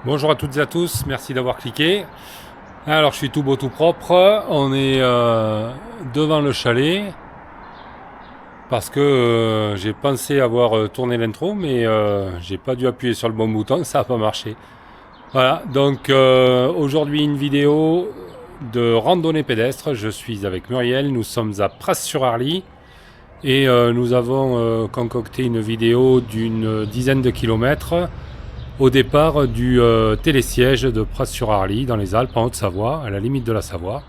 Bonjour à toutes et à tous, merci d'avoir cliqué. Alors je suis tout beau tout propre, on est devant le chalet parce que j'ai pensé avoir tourné l'intro mais j'ai pas dû appuyer sur le bon bouton, ça n'a pas marché. Voilà, donc aujourd'hui une vidéo de randonnée pédestre, je suis avec Muriel, nous sommes à Pras-sur-Arly et nous avons concocté une vidéo d'une dizaine de kilomètres au départ du télésiège de Pras-sur-Arly dans les Alpes en Haute-Savoie, à la limite de la Savoie.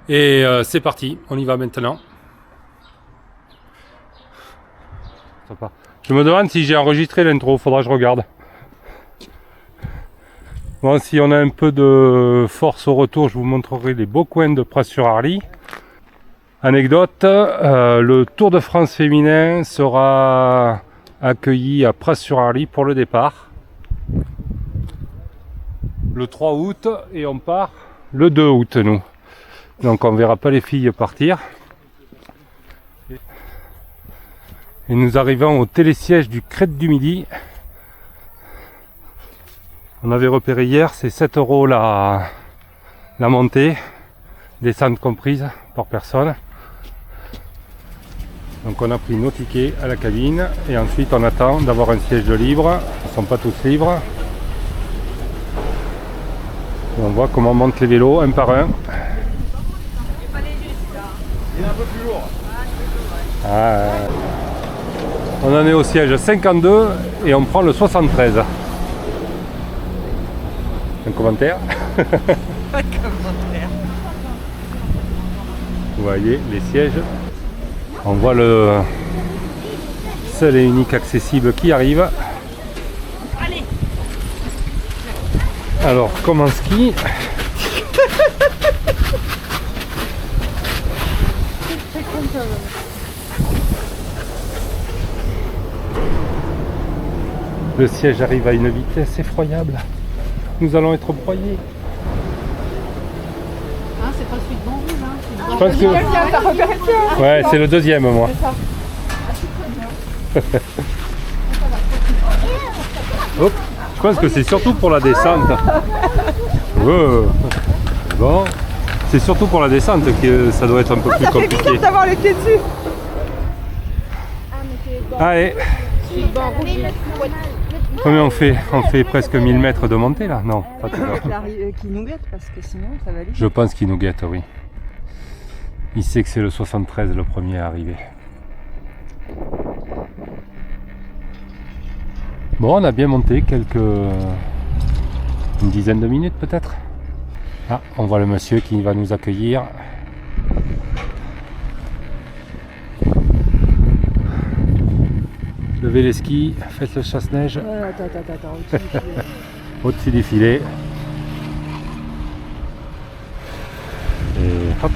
Et c'est parti, on y va maintenant. Je me demande si j'ai enregistré l'intro, faudra que je regarde. Bon, si on a un peu de force au retour, je vous montrerai les beaux coins de Pras-sur-Arly. Anecdote, le Tour de France féminin sera accueilli à Pras-sur-Arly pour le départ le 3 août et on part le 2 août nous. Donc on verra pas les filles partir. Et nous arrivons au télésiège du Crête du Midi. On avait repéré hier, c'est 7 € la montée, descente comprise par personne. Donc on a pris nos tickets à la cabine et ensuite on attend d'avoir un siège de libre. Ils ne sont pas tous libres. Et on voit comment on monte les vélos un par un. Il est un peu plus lourd. On en est au siège 52 et on prend le 73. Un commentaire? Pas de commentaire. Vous voyez les sièges. On voit le seul et unique accessible qui arrive. Allez. Alors, comme en ski. Le siège arrive à une vitesse effroyable. Nous allons être broyés. Hein, c'est pas celui de Bonjour, hein. Je pense que... Ouais, c'est le deuxième, moi. Hop. Je pense que c'est surtout pour la descente. Oh. Bon. C'est surtout pour la descente que ça doit être un peu plus compliqué. D'avoir les pieds dessus. Allez. Combien on fait? On fait presque 1000 mètres de montée là? Non, pas tout à fait. Qui nous guette parce que sinon ça va aller. Je pense qu'il nous guette, oui. Il sait que c'est le 73 le premier à arriver. Bon, on a bien monté une dizaine de minutes peut-être. Ah, on voit le monsieur qui va nous accueillir. Levez les skis, faites le chasse-neige. Attends. Au-dessus du filet. Et hop.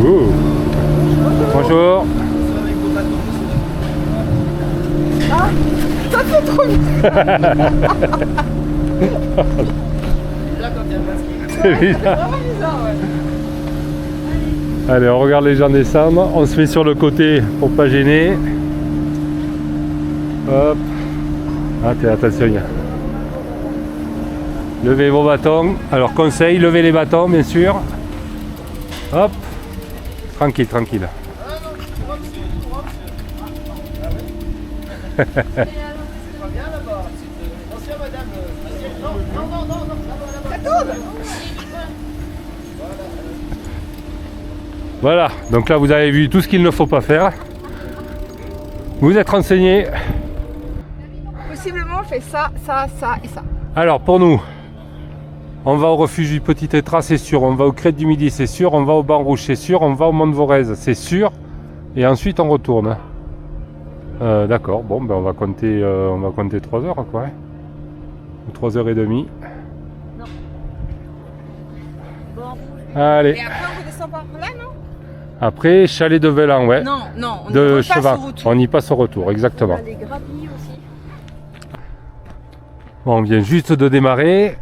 Ouh. Bonjour. Ah, ça fait trop vite. C'est bizarre. Vraiment bizarre, ouais. Allez, on regarde les gens descendre. On se met sur le côté pour pas gêner. Hop. Attention. Levez vos bâtons. Alors conseil, levez les bâtons bien sûr. Hop. Tranquille, tranquille. Voilà, donc là vous avez vu tout ce qu'il ne faut pas faire. Vous êtes renseigné. Possiblement on fait ça et ça. Alors pour nous, on va au refuge du Petit Tétras, c'est sûr. On va au Crête du Midi, c'est sûr. On va au Banc Rouge, c'est sûr. On va au Mont de Vorez, c'est sûr. Et ensuite on retourne. D'accord, bon ben on va compter 3 heures quoi. Ou 3h30. Non. Allez. Et après on redescend par là, non? Après, chalet de Velan, ouais. Non, on de repasse Cheval. au retour. On y passe au retour, exactement. On a des grappilles aussi. Bon, on vient juste de démarrer.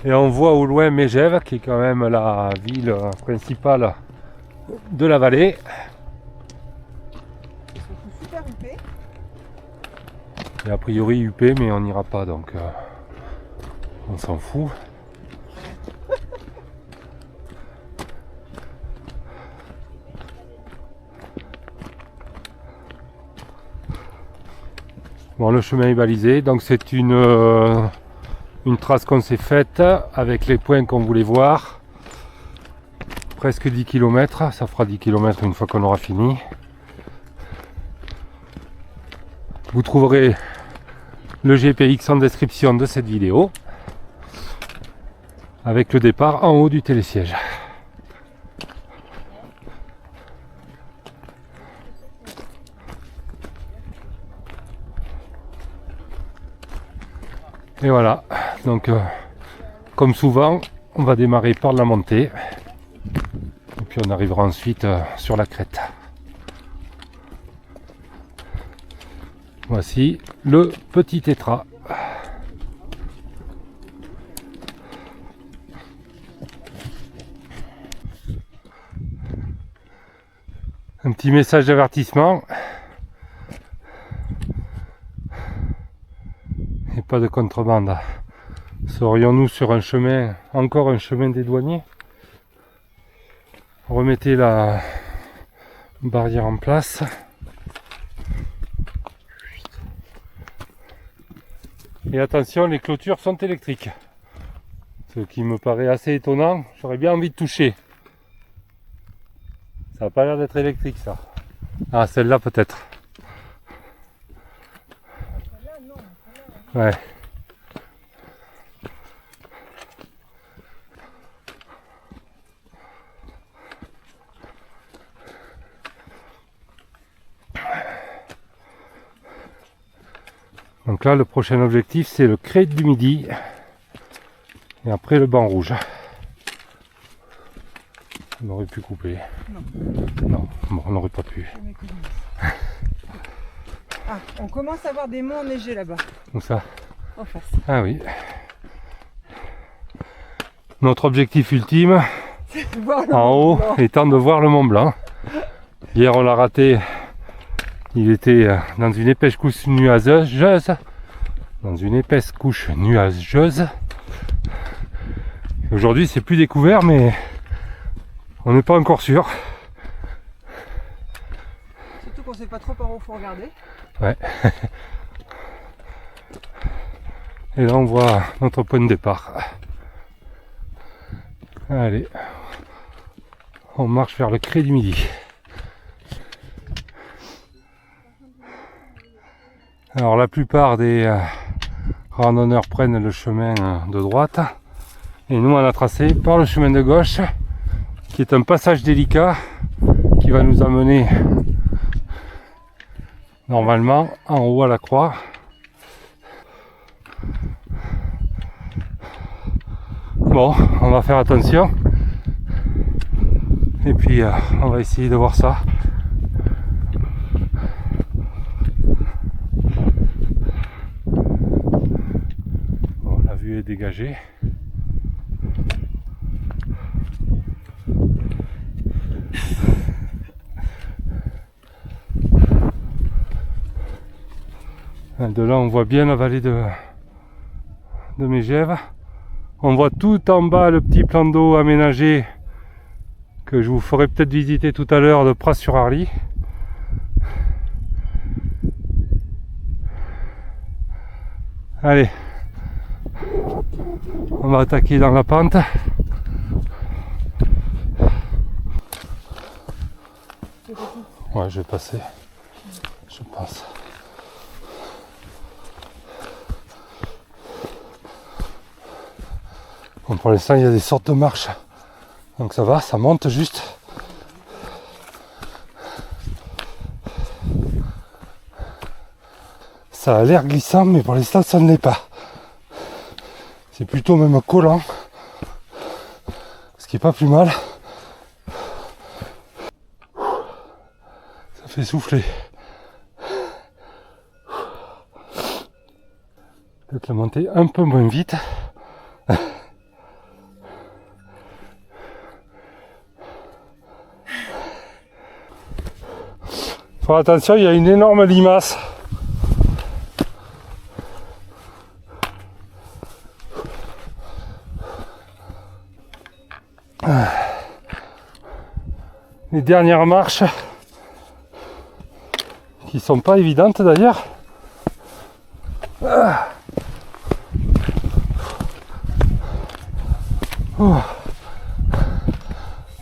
Et on voit au loin Megève, qui est quand même la ville principale de la vallée. Ils sont tous super huppés. Et a priori huppé, mais on n'ira pas, donc on s'en fout. Bon, le chemin est balisé, donc c'est une trace qu'on s'est faite avec les points qu'on voulait voir. Presque 10 km, ça fera 10 km une fois qu'on aura fini. Vous trouverez le GPX en description de cette vidéo, avec le départ en haut du télésiège. Et voilà, donc comme souvent, on va démarrer par la montée, et puis on arrivera ensuite sur la crête. Voici le petit tétra. Un petit message d'avertissement. Et pas de contrebande. Serions-nous sur un chemin, encore un chemin des douaniers? Remettez la barrière en place. Et attention, les clôtures sont électriques. Ce qui me paraît assez étonnant. J'aurais bien envie de toucher. Ça n'a pas l'air d'être électrique, ça. Ah, celle-là peut-être. Ouais. Donc là, le prochain objectif, c'est le Crête du Midi. Et après, le banc rouge. On aurait pu couper. Non, bon, on n'aurait pas pu. Ah, on commence à voir des monts enneigés là-bas. Où ça? En face. Ah oui. Notre objectif ultime, en haut, étant de voir le Mont Blanc. Hier, on l'a raté. Il était dans une épaisse couche nuageuse. Aujourd'hui, c'est plus découvert, mais on n'est pas encore sûr. Surtout qu'on sait pas trop par où il faut regarder. Ouais. Et là, on voit notre point de départ. Allez. On marche vers le Crête du Midi. Alors la plupart des randonneurs prennent le chemin de droite et nous on a tracé par le chemin de gauche qui est un passage délicat qui va nous amener normalement en haut à la croix. Bon, on va faire attention et puis on va essayer de voir ça. La vue est dégagée. De là on voit bien la vallée de Megève. On voit tout en bas le petit plan d'eau aménagé que je vous ferai peut-être visiter tout à l'heure de Pras-sur-Arly. Allez, on va attaquer dans la pente. Ouais, je vais passer, je pense. Bon, pour l'instant, il y a des sortes de marches, donc ça va, ça monte juste. Ça a l'air glissant, mais pour l'instant, ça ne l'est pas. C'est plutôt même collant, ce qui est pas plus mal. Ça fait souffler. Peut-être la montée un peu moins vite. Faut attention, il y a une énorme limace. Les dernières marches qui sont pas évidentes d'ailleurs.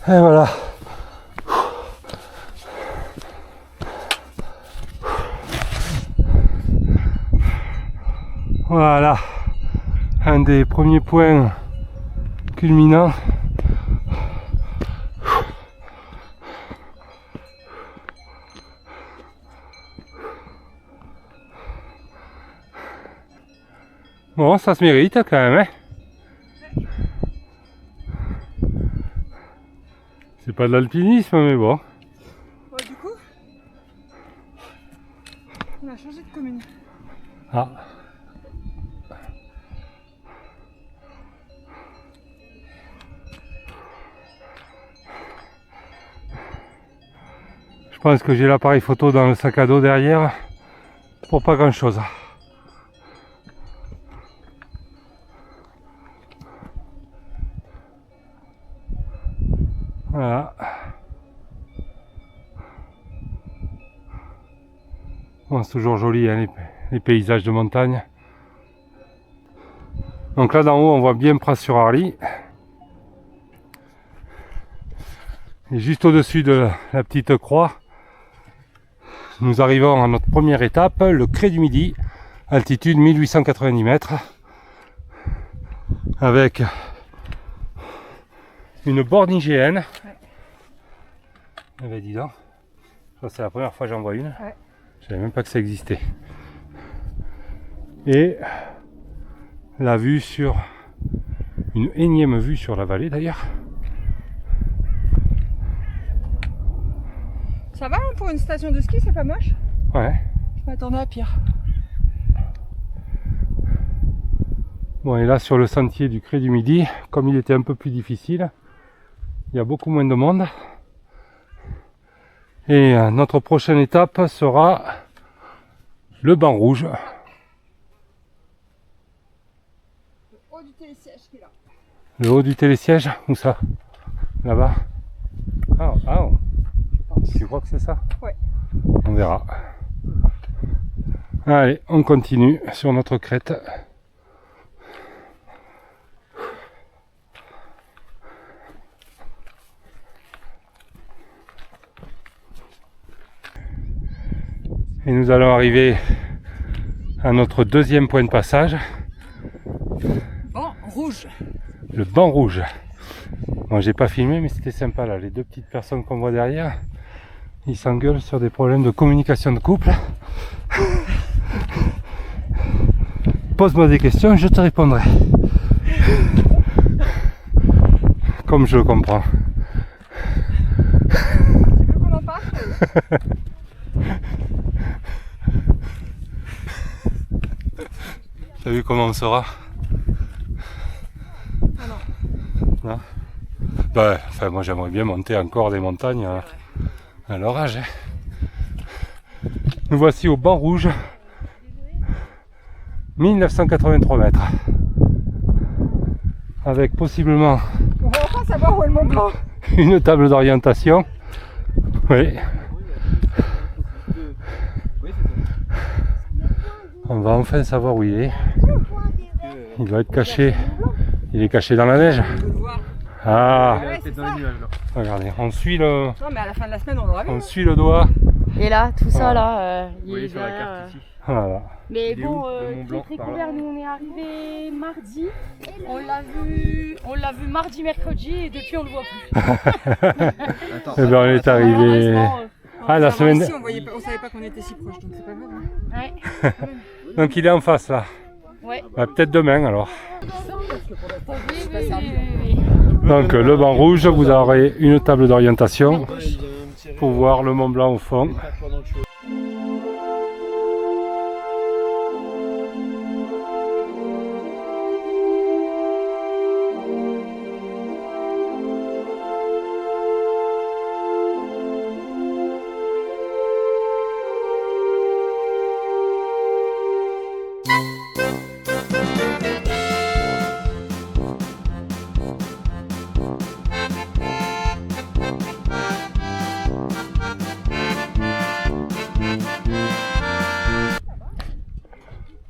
Et voilà. Voilà, un des premiers points culminants. Bon, ça se mérite quand même, hein. C'est pas de l'alpinisme, mais bon. Bon, du coup, on a changé de commune. Ah. Je pense que j'ai l'appareil photo dans le sac à dos derrière pour pas grand chose. Voilà. Bon, c'est toujours joli, hein, les paysages de montagne. Donc là d'en haut on voit bien Pras-sur-Arly. Et juste au-dessus de la petite croix, nous arrivons à notre première étape, le Crêt du Midi, altitude 1890 mètres, avec une borne IGN. Ouais. Eh ben dis donc, ça c'est la première fois que j'en vois une. Ouais. Je savais même pas que ça existait. Et la vue sur une énième vue sur la vallée d'ailleurs. Ça va hein, pour une station de ski, c'est pas moche? Ouais. Je m'attendais à pire. Bon, et là sur le sentier du Crêt du Midi, comme il était un peu plus difficile, il y a beaucoup moins de monde. Et notre prochaine étape sera le banc rouge. Le haut du télésiège qui est là. Le haut du télésiège, où ça? Là-bas. Ah, ah, tu crois que c'est ça? Ouais. On verra. Allez, on continue sur notre crête. Et nous allons arriver à notre deuxième point de passage. Banc rouge. Le banc rouge. Bon, j'ai pas filmé, mais c'était sympa là. Les deux petites personnes qu'on voit derrière, ils s'engueulent sur des problèmes de communication de couple. Pose-moi des questions, je te répondrai. Comme je le comprends. Tu veux qu'on en parle? T'as vu comment on sera? Ah non. Non. Bah, enfin, moi j'aimerais bien monter encore des montagnes à l'orage. Hein. Nous voici au banc rouge. 1983 mètres. Avec possiblement On va enfin savoir où est le Mont Blanc. une table d'orientation. Oui. On va enfin savoir où il est. Il doit être caché. Il est caché dans la neige. On veut le voir. Ah, Ouais, c'est ça. regardez, on suit le, Non mais à la fin de la semaine on l'aura vu. on suit le doigt. Et là, tout ça Voilà. là, il Oui, est sur la derrière, carte ici. Voilà. Mais Il est bon, où, le Mont Blanc, très par là couvert, nous on est arrivé mardi, on l'a vu mardi, mercredi et depuis on le voit plus. Attends, Eh ben, on est arrivé. Malheureusement, Ah, la semaine. Ici, on savait pas qu'on était si proches, donc c'est pas grave. Hein. ouais, Donc il est en face là. ouais. Bah, peut-être demain alors. Oui, oui. Donc le banc rouge, vous aurez une table d'orientation pour voir le Mont Blanc au fond.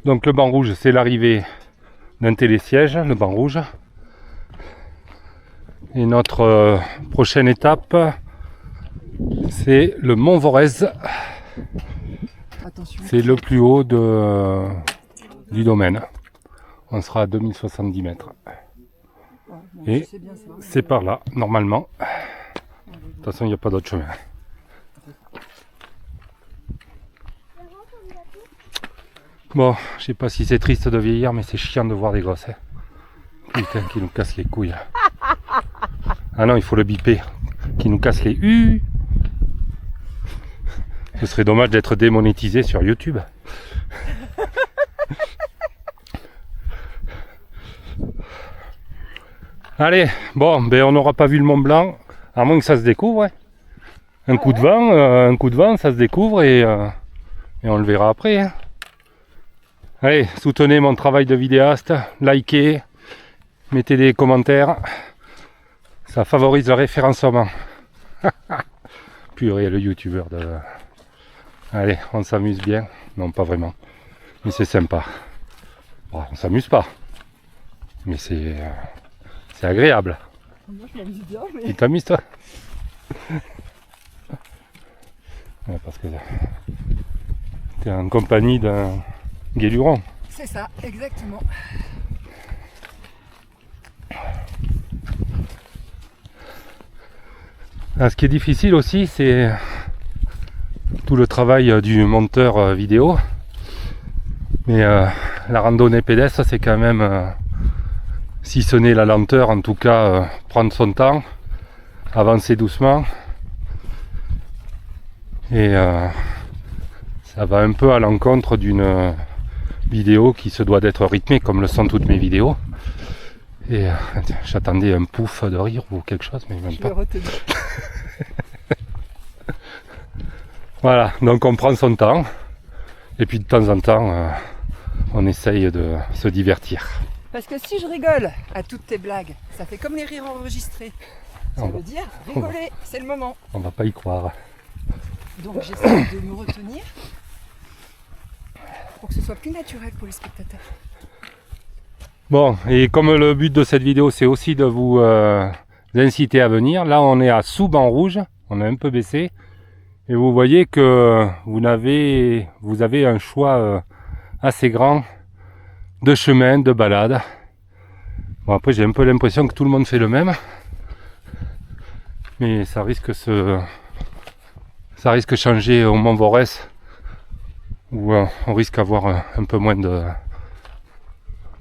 Donc le banc rouge, c'est l'arrivée d'un télésiège, le banc rouge. Et notre prochaine étape, c'est le Mont Vorez. Attention. C'est le plus haut du domaine. On sera à 2070 mètres. Ouais, bon, Et je sais bien ça. c'est par là, normalement. De toute façon, il n'y a pas d'autre chemin. Bon, je sais pas si c'est triste de vieillir, mais c'est chiant de voir des gosses. Hein. Putain, qui nous casse les couilles. Ah non, il faut le biper. Qui nous casse les U. Ce serait dommage d'être démonétisé sur YouTube. Allez, bon, ben on n'aura pas vu le Mont Blanc, à moins que ça se découvre. Hein. Un coup de vent, ça se découvre et on le verra après. Hein. Allez, soutenez mon travail de vidéaste, likez, mettez des commentaires, ça favorise le référencement. Purée, le youtubeur de... Allez, on s'amuse bien. Non, pas vraiment, mais c'est sympa. Bon, on s'amuse pas, mais c'est agréable. Moi je m'amuse bien, mais. Tu t'amuses toi? Ouais, parce que tu es en compagnie d'un guéluron. C'est ça, exactement. Ah, ce qui est difficile aussi, c'est tout le travail du monteur vidéo. Mais la randonnée pédestre, c'est quand même, si ce n'est la lenteur, en tout cas, prendre son temps, avancer doucement. Et ça va un peu à l'encontre d'une vidéo qui se doit d'être rythmée, comme le sont toutes mes vidéos. Et j'attendais un pouf de rire ou quelque chose, mais même Je pas. l'ai retenu. Voilà, donc on prend son temps. Et puis de temps en temps, on essaye de se divertir. Parce que si je rigole à toutes tes blagues, ça fait comme les rires enregistrés. Ça veut dire rigoler, c'est le moment. On va pas y croire. Donc j'essaie de me retenir pour que ce soit plus naturel pour les spectateurs. Bon, et comme le but de cette vidéo, c'est aussi de vous inciter à venir. Là, on est à Sous-Banc Rouge. On a un peu baissé. Et vous voyez que vous avez un choix assez grand de chemins, de balades. Bon, après, j'ai un peu l'impression que tout le monde fait le même. Mais ça risque de changer au Mont Vorez, où on risque d'avoir un peu moins de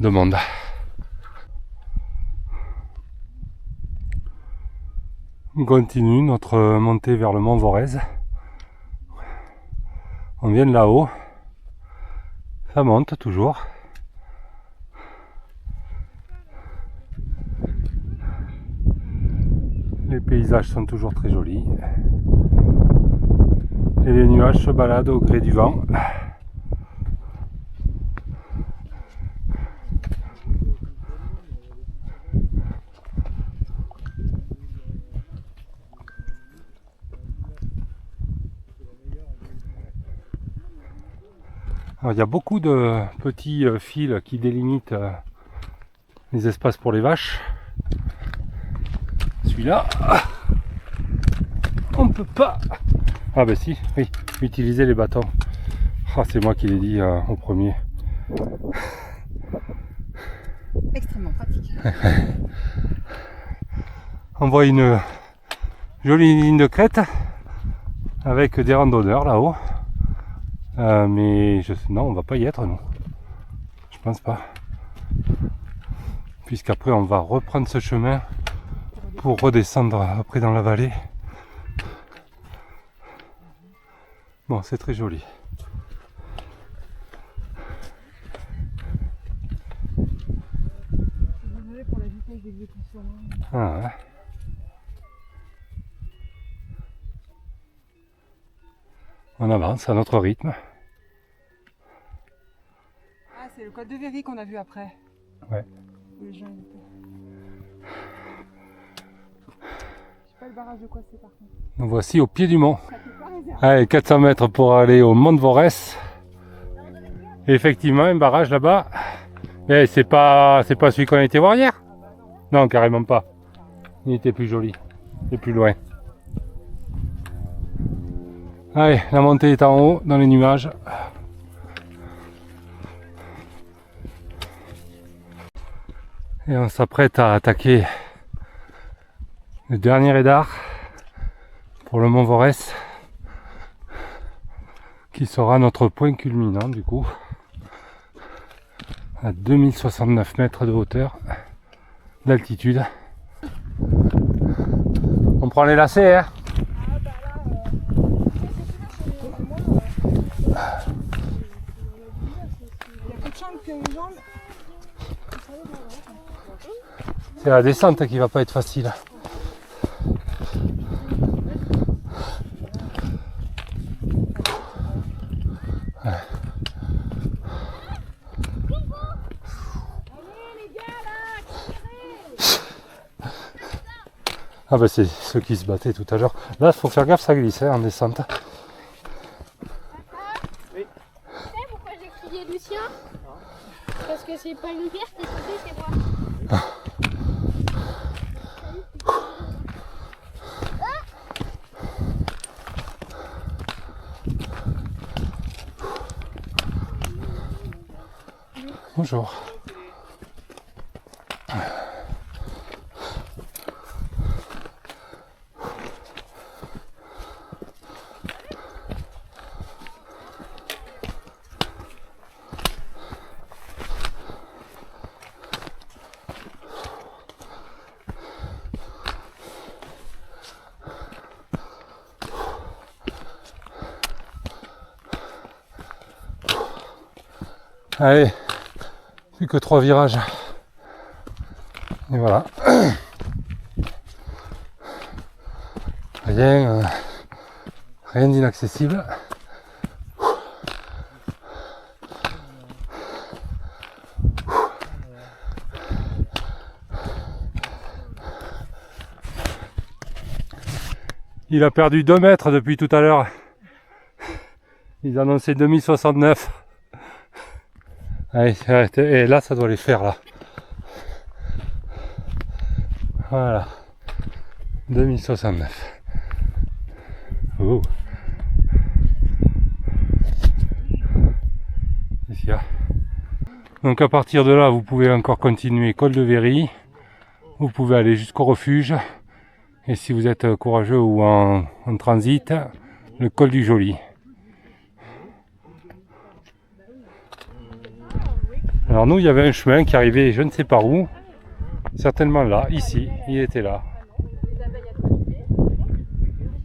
monde. On continue notre montée vers le Mont Vorez. On vient de là-haut. Ça monte toujours. Les paysages sont toujours très jolis. Et les nuages se baladent au gré du vent. Alors, il y a beaucoup de petits fils qui délimitent les espaces pour les vaches. Celui-là, on ne peut pas. Ah ben si, oui, utiliser les bâtons. Ah, c'est moi qui l'ai dit au premier. Extrêmement pratique. On voit une jolie ligne de crête avec des randonneurs là-haut. Mais non, on va pas y être nous. Je pense pas. Puisqu'après on va reprendre ce chemin pour redescendre après dans la vallée. Bon, c'est très joli. Désolé pour la vitesse d'exécution. Ah ouais. On avance à notre rythme. Ah, c'est le col de Véry qu'on a vu après. Ouais. Les gens étaient. Je sais pas le barrage de quoi c'est par contre. Nous voici au pied du mont. Ça fait pas réserve. Allez, 400 mètres pour aller au Mont Vorez. effectivement, un barrage là-bas. Et c'est pas celui qu'on a été voir hier? Non, carrément pas. Il était plus joli. C'est plus loin. Allez, la montée est en haut, dans les nuages. Et on s'apprête à attaquer le dernier édard pour le Mont Vorès, qui sera notre point culminant du coup, à 2069 mètres de hauteur d'altitude. On prend les lacets, hein? C'est la descente qui va pas être facile. Ah bah c'est ceux qui se battaient tout à l'heure. Là il faut faire gaffe, ça glisse hein, en descente. Oui. Tu sais pourquoi j'ai crié Lucien? Parce que c'est pas une pierre qui est tombée, c'est moi. Bonjour. Allez, plus que 3 virages. Et voilà. Rien d'inaccessible. Il a perdu 2 mètres depuis tout à l'heure. Ils annonçaient 2069. Allez, et là ça doit les faire là. Voilà. 2069. Oh. Qu'est-ce qu'il y a? Donc à partir de là, vous pouvez encore continuer col de Véry. Vous pouvez aller jusqu'au refuge. Et si vous êtes courageux ou en transit, le col du Joli. Alors nous, il y avait un chemin qui arrivait je ne sais par où. Certainement là, ici, il était là.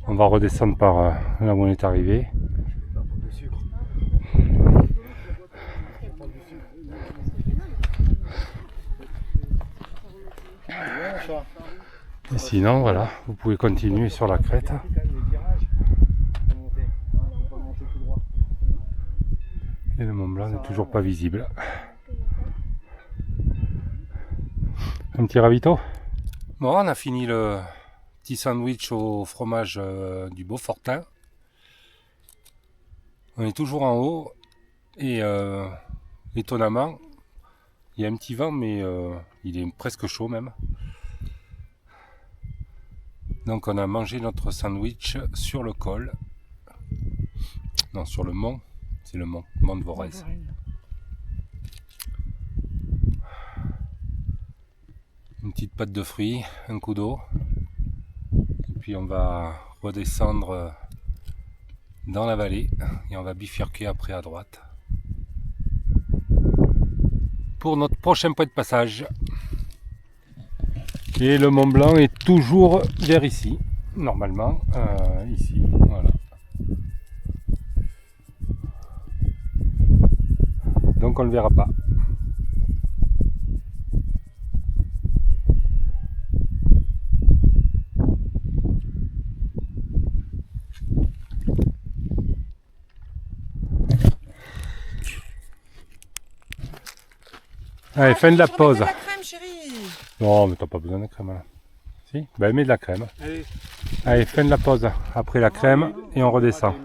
On va redescendre par là où on est arrivé. Et sinon, voilà, vous pouvez continuer sur la crête. Et le Mont Blanc n'est toujours pas visible. Un petit ravito. Bon, on a fini le petit sandwich au fromage du Beaufortin. On est toujours en haut et étonnamment, il y a un petit vent mais il est presque chaud même. Donc on a mangé notre sandwich sur le col. Non, sur le mont. C'est le mont de Vorès. Une petite pâte de fruits, un coup d'eau. Et puis on va redescendre dans la vallée et on va bifurquer après à droite pour notre prochain point de passage. Et le Mont Blanc est toujours vers ici, normalement, ici, voilà. Donc on ne le verra pas. Allez, fin de la pause. La crème, chérie. Non, mais t'as pas besoin de crème là. Si? Ben mets de la crème. Allez, fin de la pause. Après la crème et on redescend.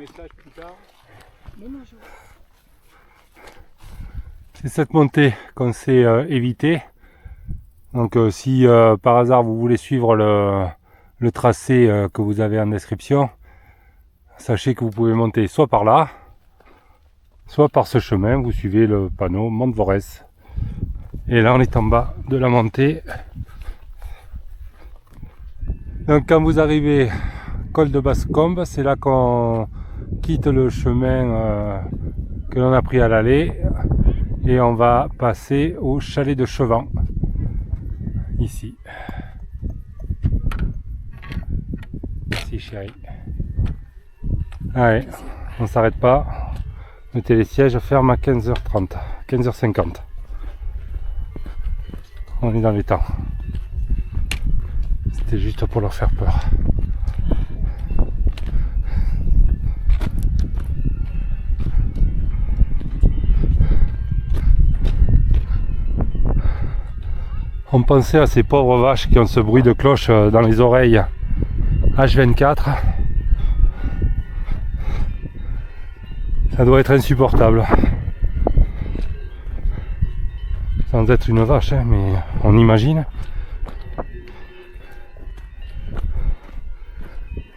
C'est cette montée qu'on s'est éviter. Donc si par hasard vous voulez suivre le tracé que vous avez en description, sachez que vous pouvez monter soit par là, soit par ce chemin. Vous suivez le panneau Monte Vorès. Et là on est en bas de la montée. Donc quand vous arrivez col de Basse-Combe, c'est là qu'on quitte le chemin que l'on a pris à l'aller et on va passer au chalet de Chevant, ici. Merci chérie. Allez, on s'arrête pas. Le télésiège ferme à 15h30, 15h50. On est dans les temps. C'était juste pour leur faire peur. On pensait à ces pauvres vaches qui ont ce bruit de cloche dans les oreilles H24. Ça doit être insupportable. Sans être une vache, hein, mais on imagine.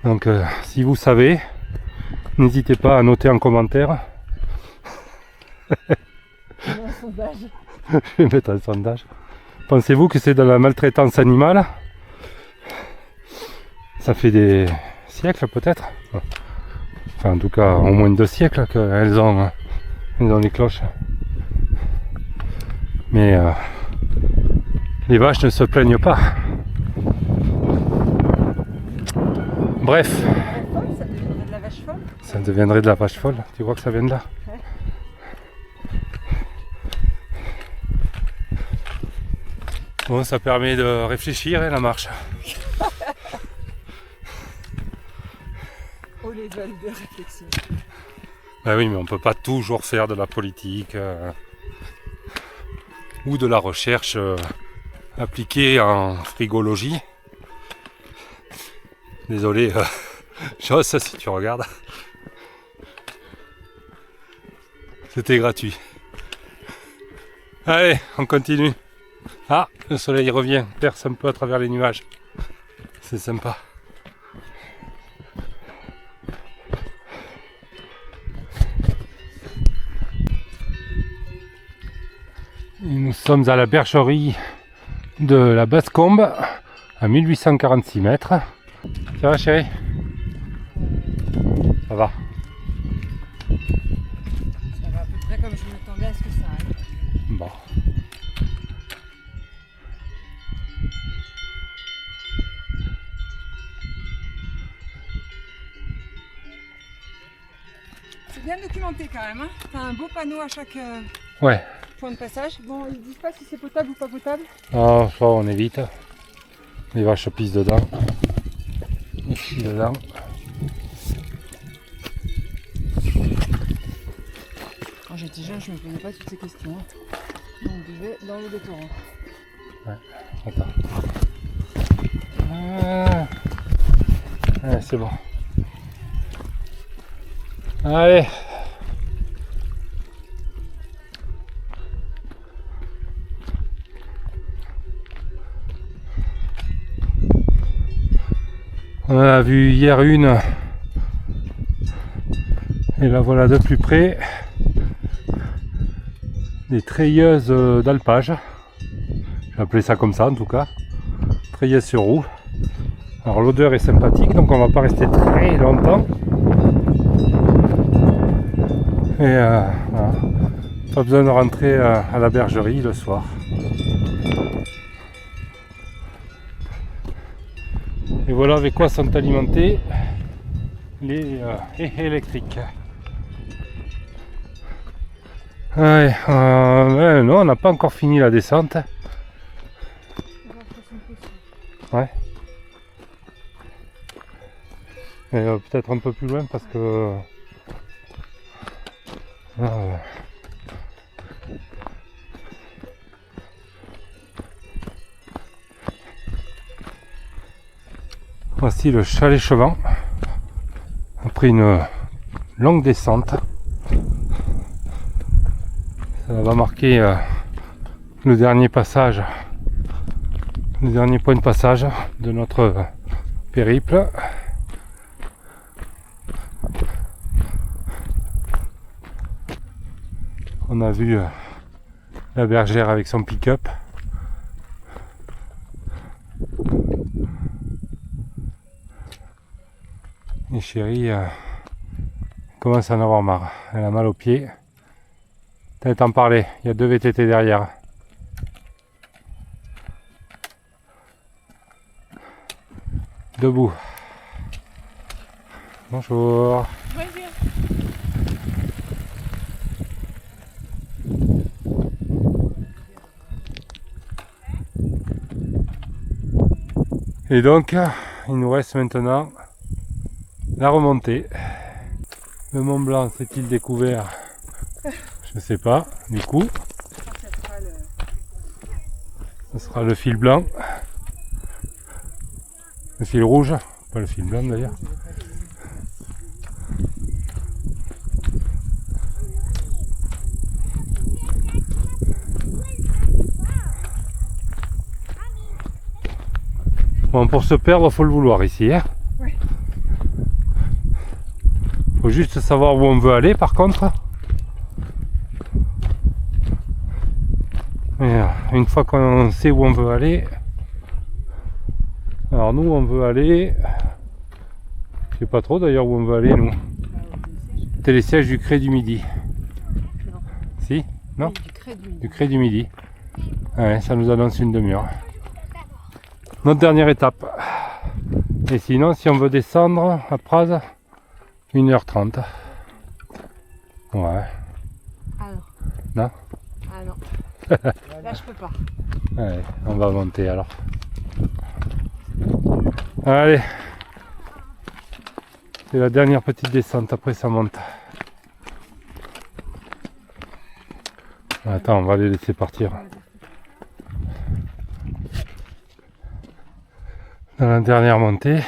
Donc si vous savez, n'hésitez pas à noter en commentaire. Je vais mettre un sondage. Pensez-vous que c'est de la maltraitance animale? Ça fait des siècles peut-être. Enfin en tout cas au moins 2 siècles qu'elles ont les cloches. Mais les vaches ne se plaignent pas. Bref. Ça deviendrait de la vache folle. Ça deviendrait de la vache folle. Tu crois que ça vient de là? Ouais. Bon, ça permet de réfléchir, hein, la marche. Au level de réflexion. Ben oui, mais on peut pas toujours faire de la politique ou de la recherche appliquée en frigologie. Désolé, Joss, si tu regardes. C'était gratuit. Allez, on continue. Ah, le soleil revient, perce un peu à travers les nuages. C'est sympa. Et nous sommes à la bergerie de la Basse-Combe, à 1846 mètres. Ça va chérie? Ça va. Ça va à peu près comme je m'attendais à ce que ça aille. Bon. C'est bien documenté quand même, hein. T'as un beau panneau à chaque Ouais. point de passage. Bon, ils disent pas si c'est potable ou pas potable. Oh, ça on évite. Les vaches pissent dedans. Ici dedans. Quand j'étais jeune, je me posais pas toutes ces questions. Hein. On buvait dans l'eau des torrents. Ouais, attends. Ah. Ouais, c'est bon. Allez. On en a vu hier une. Et la voilà de plus près. Des treilleuses d'alpage. Je vais appeler ça comme ça en tout cas. Treilleuses sur roue. Alors l'odeur est sympathique, donc on va pas rester très longtemps. Et voilà. Pas besoin de rentrer à la bergerie le soir. Et voilà avec quoi sont alimentés les électriques. Ouais, non, on n'a pas encore fini la descente. Ouais. Et peut-être un peu plus loin parce que voici le chalet Chevant après une longue descente. Ça va va marquer le dernier passage, le dernier point de passage de notre périple. On a vu la bergère avec son pick-up. Et chérie commence à en avoir marre. Elle a mal aux pieds. T'allais t'en parler, il y a 2 VTT derrière. Debout. Bonjour. Et donc, il nous reste maintenant la remontée. Le Mont Blanc s'est-il découvert? Je ne sais pas, du coup. Ce sera le fil blanc. Le fil rouge, pas le fil blanc d'ailleurs. Bon, pour se perdre, faut le vouloir ici. Hein. Oui. Faut juste savoir où on veut aller par contre. Et une fois qu'on sait où on veut aller, alors nous on veut aller, je sais pas trop d'ailleurs où on veut aller nous. Télésiège du Cré du Midi. Non. Si? Non? Oui, du Cré du Midi. Du Cré du Midi. Ouais, ça nous annonce une demi-heure. Notre dernière étape. Et sinon, si on veut descendre à Praz, 1h30. Ouais. Ah non. Non? Ah non. Là, je peux pas. Allez, on va monter alors. Allez. C'est la dernière petite descente, après ça monte. Attends, on va les laisser partir. Dans la dernière montée,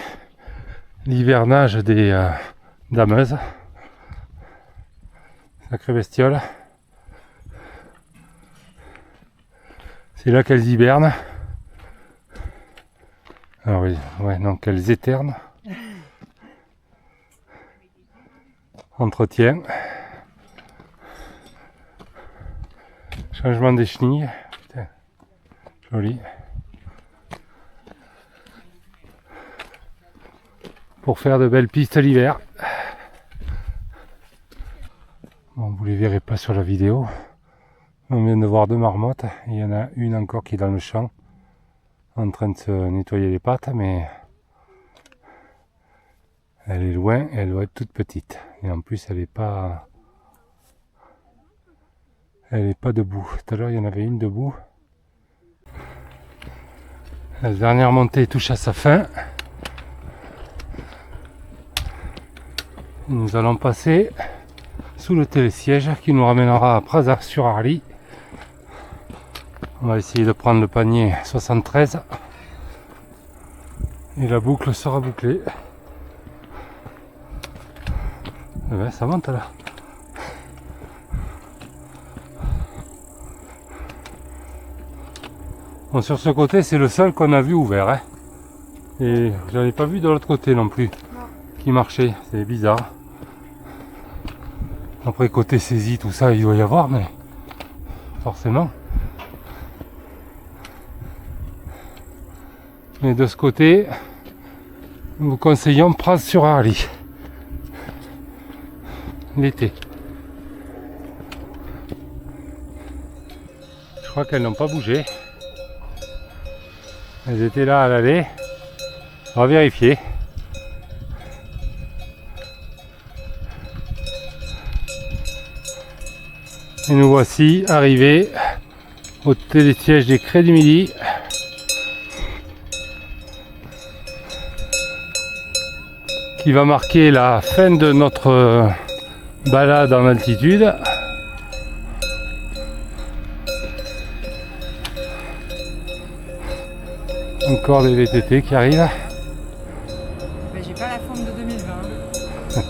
l'hivernage des dameuses. Sacrée bestiole. C'est là qu'elles hibernent. Alors oui, ouais, donc elles éternent. Entretien. Changement des chenilles. Putain, joli. Pour faire de belles pistes l'hiver. Bon, vous les verrez pas sur la vidéo. On vient de voir 2 marmottes. Il y en a une encore qui est dans le champ, en train de se nettoyer les pattes, mais elle est loin et elle doit être toute petite. Et en plus, elle est pas debout. Tout à l'heure, il y en avait une debout. La dernière montée touche à sa fin. Nous allons passer sous le télésiège qui nous ramènera à Praz sur Arly. On va essayer de prendre le panier 73 et la boucle sera bouclée. Eh ben, ça monte là. Bon, sur ce côté, c'est le seul qu'on a vu ouvert. Hein. Et j'en ai pas vu de l'autre côté non plus. Qui marchait, c'est bizarre. Après côté saisie, tout ça, il doit y avoir, mais forcément. Mais de ce côté, nous vous conseillons Praz sur Arly. L'été. Je crois qu'elles n'ont pas bougé. Elles étaient là à l'aller. On va vérifier. Et nous voici arrivés au télésiège des Cré du Midi. Qui va marquer la fin de notre balade en altitude. Encore des VTT qui arrivent. Mais j'ai pas la forme de 2020. C'est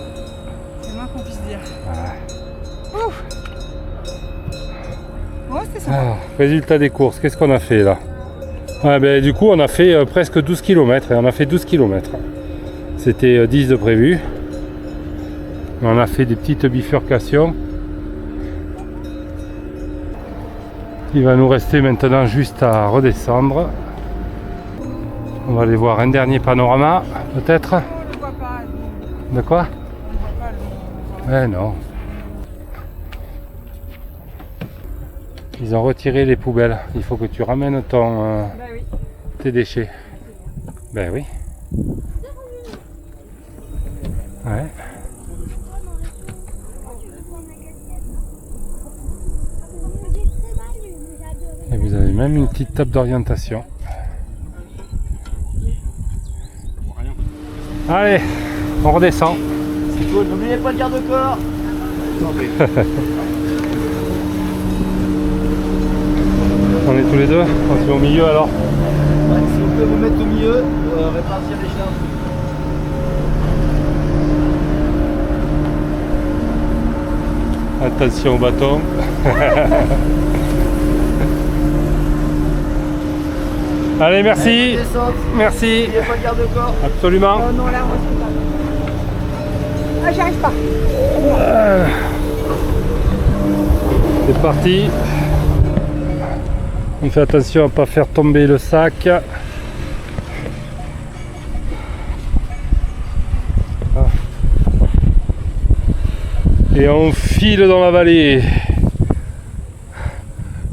le moins qu'on puisse dire. Ouais. Ouf. résultat des courses, qu'est-ce qu'on a fait là? Ouais, ben, du coup on a fait presque 12 km et on a fait 12 km. C'était 10 de prévu. On a fait des petites bifurcations. Il va nous rester maintenant juste à redescendre. On va aller voir un dernier panorama, peut-être. On ne voit pas. De quoi? On ne voit pas le. Eh non. Ils ont retiré les poubelles. Il faut que tu ramènes Bah oui. tes déchets. Ben oui. Ouais. Et vous avez même une petite table d'orientation. Allez, on redescend. C'est cool, n'oubliez pas le garde-corps. On est tous les deux, on se met au milieu alors. Ouais, si vous pouvez vous mettre au milieu, répartir les charges. Attention au bâton. Allez, merci. Descente, Merci. n'oubliez pas le garde-corps. Absolument. Oh non, là, on se pas. Ah, j'y arrive pas. C'est parti. On fait attention à ne pas faire tomber le sac. Et on file dans la vallée.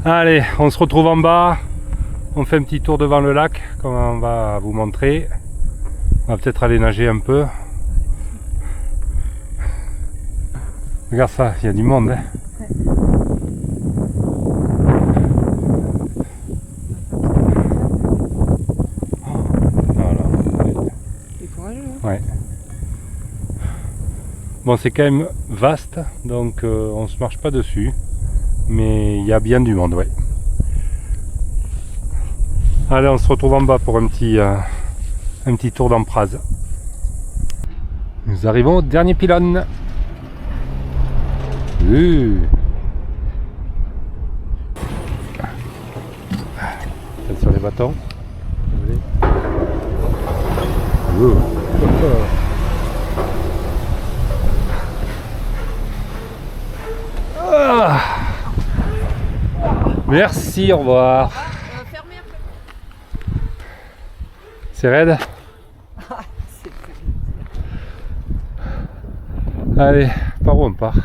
Allez, on se retrouve en bas. On fait un petit tour devant le lac, comme on va vous montrer. On va peut-être aller nager un peu. Regarde ça, il y a du monde. Hein. Voilà. C'est courageux. Ouais. Bon, c'est quand même vaste, donc on se marche pas dessus, mais il y a bien du monde, ouais. Allez, on se retrouve en bas pour un petit tour d'Empraz. Nous arrivons au dernier pylône. Attention les bâtons. Ah. Merci, au revoir. Fermez un peu. C'est raide? C'est très Allez, par où on part?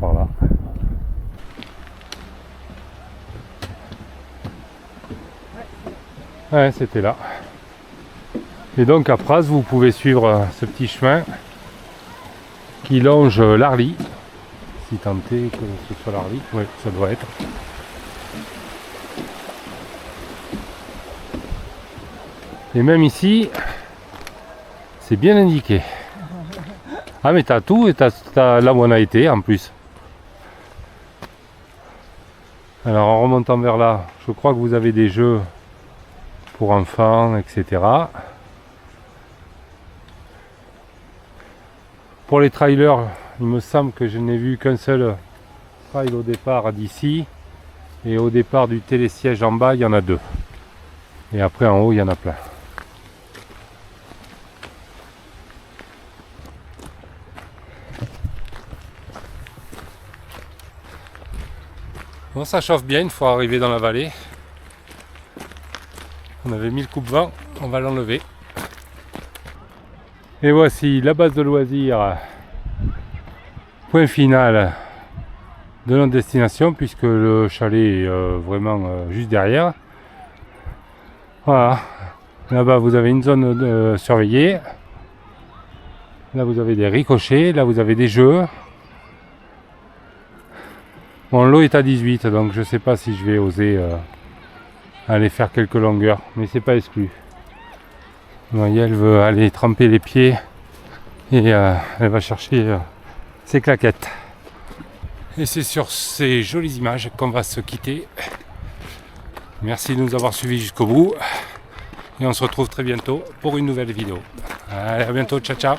Par là. Ouais, c'était là. Et donc à Praz, vous pouvez suivre ce petit chemin qui longe l'Arly. Si tant est que ce soit l'Arly, oui, ça doit être. Et même ici, c'est bien indiqué. Ah mais t'as tout et t'as là où on a été en plus. Alors en remontant vers là, je crois que vous avez des jeux pour enfants, etc. Pour les trailers, il me semble que je n'ai vu qu'un seul trail au départ d'ici. Et au départ du télésiège en bas, il y en a deux. Et après en haut, il y en a plein. Bon, ça chauffe bien une fois arrivé dans la vallée. On avait mis le coupe-vent, on va l'enlever. Et voici la base de loisirs. Point final de notre destination, puisque le chalet est vraiment juste derrière. Voilà. Là-bas vous avez une zone surveillée. Là vous avez des ricochets, là vous avez des jeux. Bon, l'eau est à 18, donc je sais pas si je vais oser aller faire quelques longueurs, mais c'est pas exclu. Voyez, elle veut aller tremper les pieds et elle va chercher ses claquettes. Et c'est sur ces jolies images qu'on va se quitter. Merci de nous avoir suivis jusqu'au bout et on se retrouve très bientôt pour une nouvelle vidéo. Allez, à bientôt, ciao ciao.